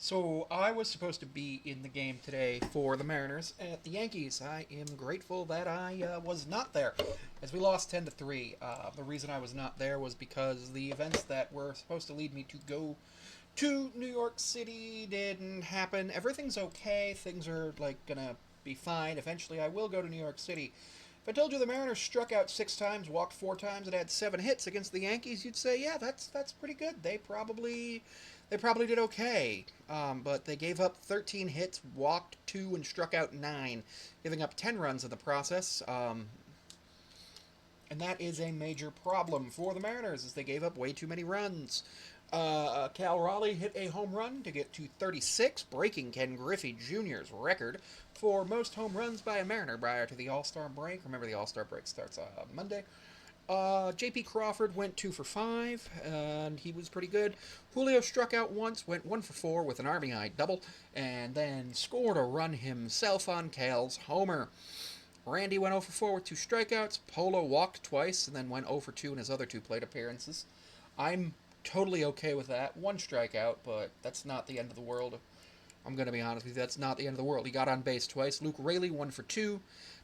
So I was supposed to be in the game today for the Mariners at the Yankees. I am grateful that I was not there, as we lost 10-3. The reason I was not there was because the events that were supposed to lead me to go to New York City didn't happen. Everything's okay. Things are gonna be fine. Eventually, I will go to New York City. If I told you the Mariners struck out 6 times, walked 4 times, and had 7 hits against the Yankees, you'd say, yeah, that's pretty good. They probably did okay. But they gave up 13 hits, walked 2, and struck out 9, giving up 10 runs in the process. And that is a major problem for the Mariners, as they gave up way too many runs. Cal Raleigh hit a home run to get to 36, breaking Ken Griffey Jr.'s record for most home runs by a Mariner prior to the All-Star break. Remember, the All-Star break starts Monday. J.P. Crawford went 2 for 5, and he was pretty good. Julio struck out once, went 1 for 4 with an RBI double, and then scored a run himself on Cal's homer. Randy went 0 for 4 with 2 strikeouts. Polo walked twice and then went 0 for 2 in his other 2 plate appearances. I'm totally okay with that. 1 strikeout, but that's not the end of the world. I'm going to be honest with you, that's not the end of the world. He got on base twice. Luke Raley 1 for 2.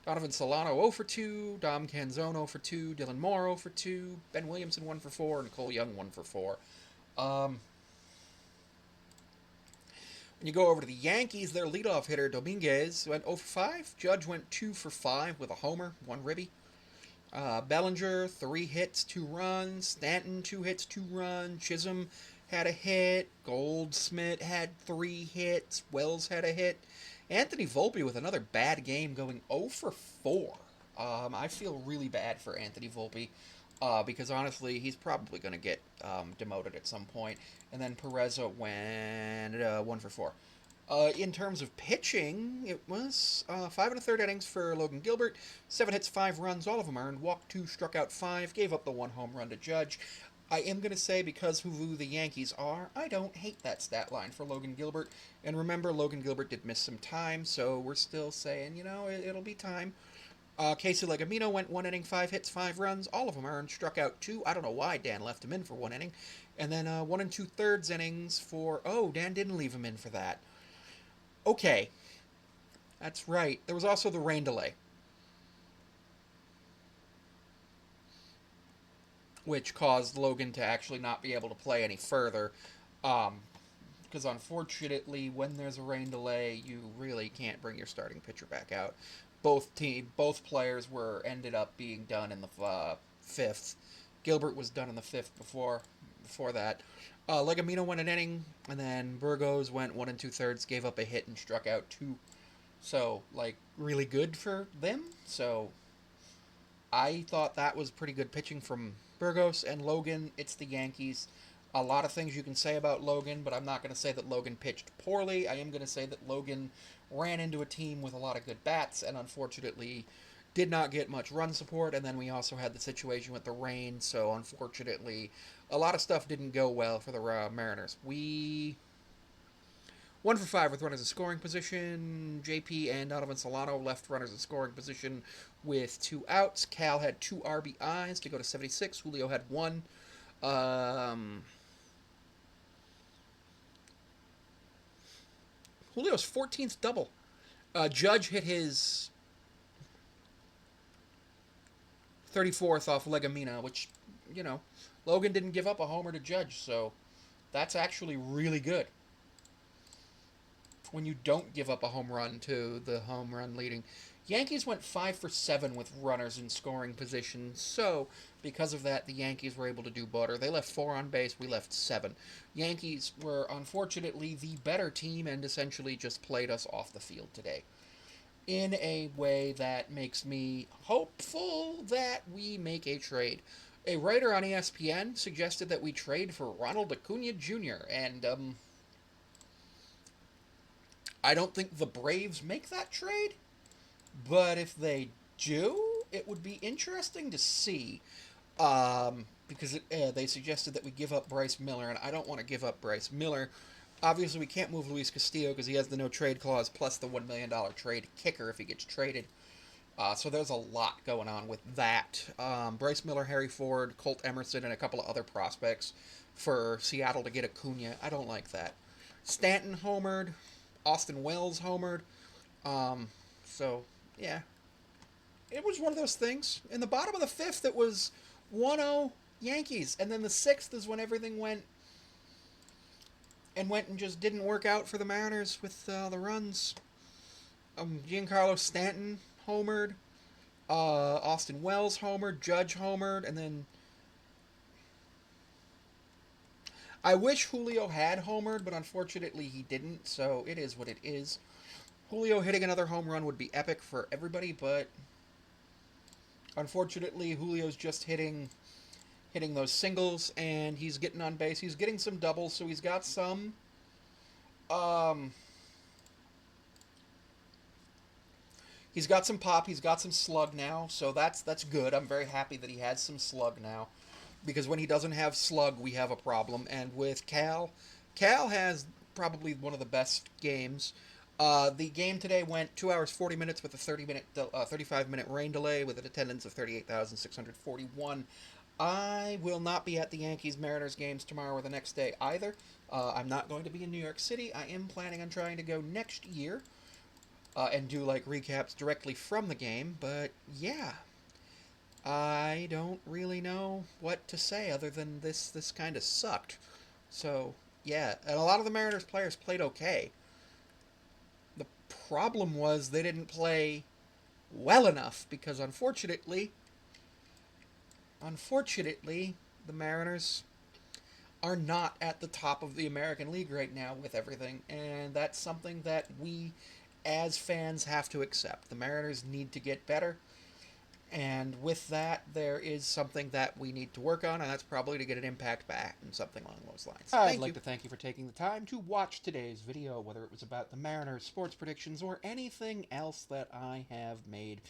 Donovan Solano 0 for 2. Dom Canzone 0 for 2. Dylan Moore 0 for 2. Ben Williamson 1 for 4. And Cole Young 1 for 4. When you go over to the Yankees, their leadoff hitter, Dominguez, went 0 for 5. Judge went 2 for 5 with a homer, 1 ribby. Bellinger, 3 hits, 2 runs. Stanton, 2 hits, 2 runs. Chisholm had a hit. Goldsmith had 3 hits. Wells had a hit. Anthony Volpe with another bad game, going 0 for 4. I feel really bad for Anthony Volpe. Because honestly, he's probably going to get demoted at some point. And then Pereza went 1 for 4. In terms of pitching, it was 5 1/3 innings for Logan Gilbert, 7 hits, 5 runs, all of them earned. Walked 2, struck out 5, gave up the 1 home run to Judge. I am going to say, because who the Yankees are, I don't hate that stat line for Logan Gilbert. And remember, Logan Gilbert did miss some time, so we're still saying, it'll be time. Casey Legamino went 1 inning, 5 hits, 5 runs, all of them earned, struck out 2. I don't know why Dan left him in for 1 inning. And then 1 2/3 innings for. Oh, Dan didn't leave him in for that. Okay, that's right. There was also the rain delay, which caused Logan to actually not be able to play any further. Because unfortunately, when there's a rain delay, you really can't bring your starting pitcher back out. Both players ended up being done in the fifth. Gilbert was done in the fifth before that. Legamino went an inning, and then Burgos went 1 2/3, gave up a hit and struck out 2. So really good for them. So I thought that was pretty good pitching from Burgos and Logan. It's the Yankees. A lot of things you can say about Logan, but I'm not going to say that Logan pitched poorly. I am going to say that Logan ran into a team with a lot of good bats and unfortunately did not get much run support. And then we also had the situation with the rain, so unfortunately a lot of stuff didn't go well for the Mariners. We 1 for 5 with runners in scoring position. JP and Donovan Solano left runners in scoring position with 2 outs. Cal had 2 RBIs to go to 76. Julio had 1. Julio's 14th double. Judge hit his 34th off Legamina, which, Logan didn't give up a homer to Judge, so that's actually really good when you don't give up a home run to the home run leading. Yankees went 5 for 7 with runners in scoring position, so because of that, the Yankees were able to do better. They left 4 on base, we left 7. Yankees were unfortunately the better team and essentially just played us off the field today in a way that makes me hopeful that we make a trade. A writer on ESPN suggested that we trade for Ronald Acuna Jr., and I don't think the Braves make that trade, but if they do, it would be interesting to see. Because they suggested that we give up Bryce Miller, and I don't want to give up Bryce Miller. Obviously, we can't move Luis Castillo because he has the no trade clause plus the $1 million trade kicker if he gets traded. So there's a lot going on with that. Bryce Miller, Harry Ford, Colt Emerson, and a couple of other prospects for Seattle to get Acuna. I don't like that. Stanton homered. Austin Wells homered. Um, so, yeah. It was one of those things. In the bottom of the fifth, it was 1-0 Yankees. And then the sixth is when everything went and just didn't work out for the Mariners with the runs. Giancarlo Stanton homered. Austin Wells homered. Judge homered. And then I wish Julio had homered, but unfortunately he didn't, so it is what it is. Julio hitting another home run would be epic for everybody, but unfortunately Julio's just hitting those singles, and he's getting on base. He's getting some doubles, so um he's got some pop, he's got some slug now, so that's good. I'm very happy that he has some slug now, because when he doesn't have slug, we have a problem. And with Cal has probably one of the best games. The game today went 2 hours 40 minutes with a 35-minute rain delay with an attendance of 38,641. I will not be at the Yankees Mariners games tomorrow or the next day either. I'm not going to be in New York City. I am planning on trying to go next year and do like recaps directly from the game. But yeah, I don't really know what to say other than this kind of sucked. So yeah, and a lot of the Mariners players played okay. The problem was they didn't play well enough because unfortunately, the Mariners are not at the top of the American League right now with everything, and that's something that we as fans have to accept. The Mariners need to get better, and with that, there is something that we need to work on, and that's probably to get an impact back and something along those lines. I'd like to thank you for taking the time to watch today's video, whether it was about the Mariners, sports predictions, or anything else that I have made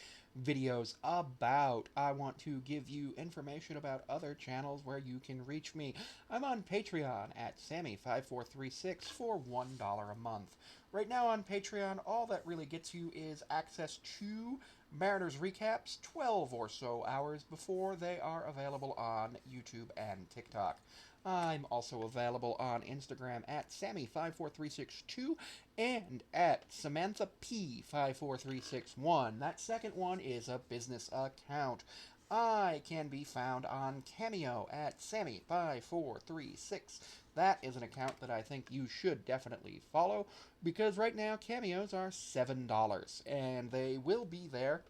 videos about. I want to give you information about other channels where you can reach me. I'm on Patreon at Sammy5436 for $1 a month. Right now on Patreon, all that really gets you is access to Mariners recaps 12 or so hours before they are available on YouTube and TikTok. I'm also available on Instagram at Sammy54362 and at SamanthaP54361. That second one is a business account. I can be found on Cameo at Sammy5436. That is an account that I think you should definitely follow, because right now cameos are $7, and they will be there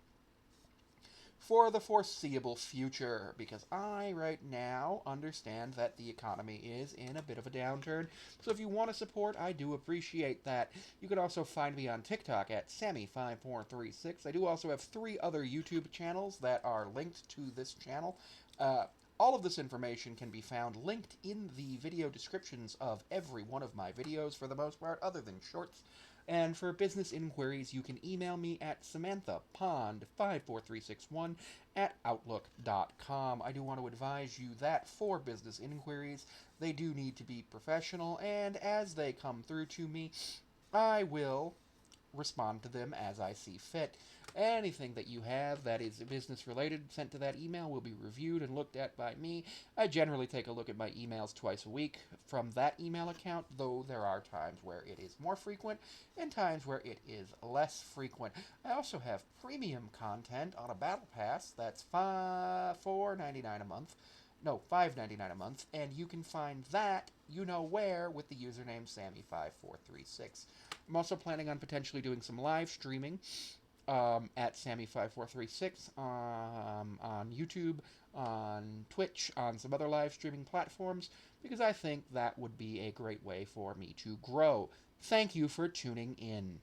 for the foreseeable future, because I, right now, understand that the economy is in a bit of a downturn. So if you want to support, I do appreciate that. You can also find me on TikTok at Sammy5436. I do also have 3 other YouTube channels that are linked to this channel. All of this information can be found linked in the video descriptions of every one of my videos, for the most part, other than shorts. And for business inquiries, you can email me at SamanthaPond54361 at Outlook.com. I do want to advise you that for business inquiries, they do need to be professional, and as they come through to me, I will respond to them as I see fit. Anything that you have that is business related sent to that email will be reviewed and looked at by me. I generally take a look at my emails twice a week from that email account, though there are times where it is more frequent and times where it is less frequent. I also have premium content on a battle pass that's $4.99 a month. No, $5.99 a month, and you can find that you know where with the username Sammy5436. I'm also planning on potentially doing some live streaming at Sammy5436 on YouTube, on Twitch, on some other live streaming platforms, because I think that would be a great way for me to grow. Thank you for tuning in.